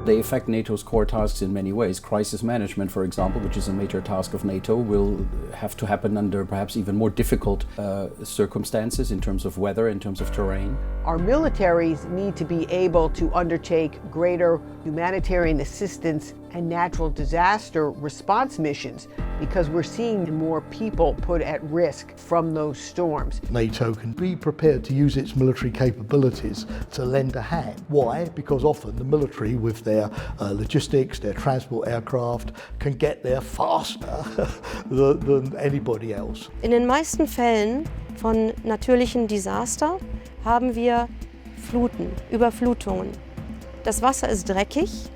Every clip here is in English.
They affect NATO's core tasks in many ways. Crisis management, for example, which is a major task of NATO, will have to happen under perhaps even more difficult circumstances in terms of weather, in terms of terrain. Our militaries need to be able to undertake greater humanitarian assistance and natural disaster response missions because we're seeing more people put at risk from those storms. NATO can be prepared to use its military capabilities to lend a hand. Why? Because often the military, with their logistics, their transport aircraft, can get there faster than anybody else. In den meisten Fällen von natürlichen Desaster haben wir Fluten, Überflutungen. Das Wasser ist dreckig,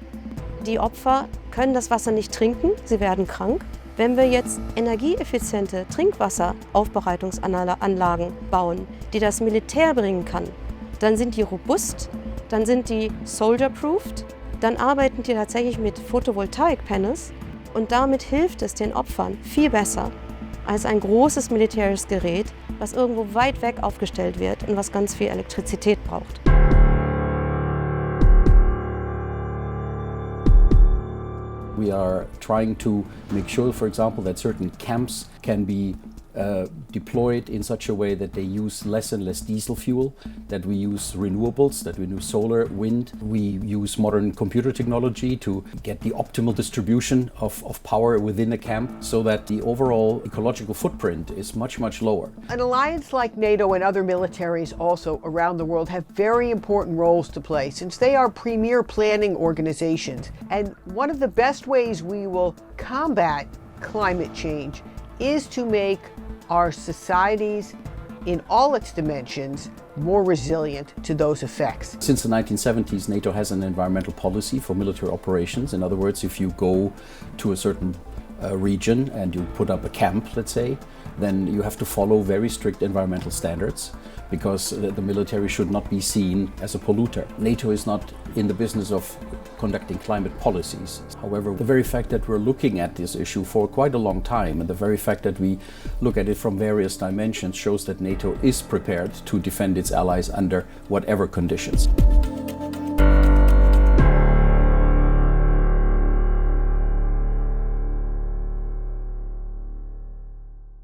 die Opfer können das Wasser nicht trinken, sie werden krank. Wenn wir jetzt energieeffiziente Trinkwasseraufbereitungsanlagen bauen, die das Militär bringen kann, dann sind die robust, dann sind die soldier-proofed, dann arbeiten die tatsächlich mit Photovoltaik-Panels und damit hilft es den Opfern viel besser als ein großes militärisches Gerät, was irgendwo weit weg aufgestellt wird und was ganz viel Elektrizität braucht. We are trying to make sure, for example, that certain camps can be deployed in such a way that they use less and less diesel fuel, that we use renewables, that we use solar, wind. We use modern computer technology to get the optimal distribution of power within a camp so that the overall ecological footprint is much, much lower. An alliance like NATO and other militaries also around the world have very important roles to play since they are premier planning organizations. And one of the best ways we will combat climate change is to make our societies in all its dimensions more resilient to those effects. Since the 1970s, NATO has an environmental policy for military operations. In other words, if you go to a certain region and you put up a camp, let's say, then you have to follow very strict environmental standards because the military should not be seen as a polluter. NATO is not in the business of conducting climate policies. However, the very fact that we're looking at this issue for quite a long time and the very fact that we look at it from various dimensions shows that NATO is prepared to defend its allies under whatever conditions.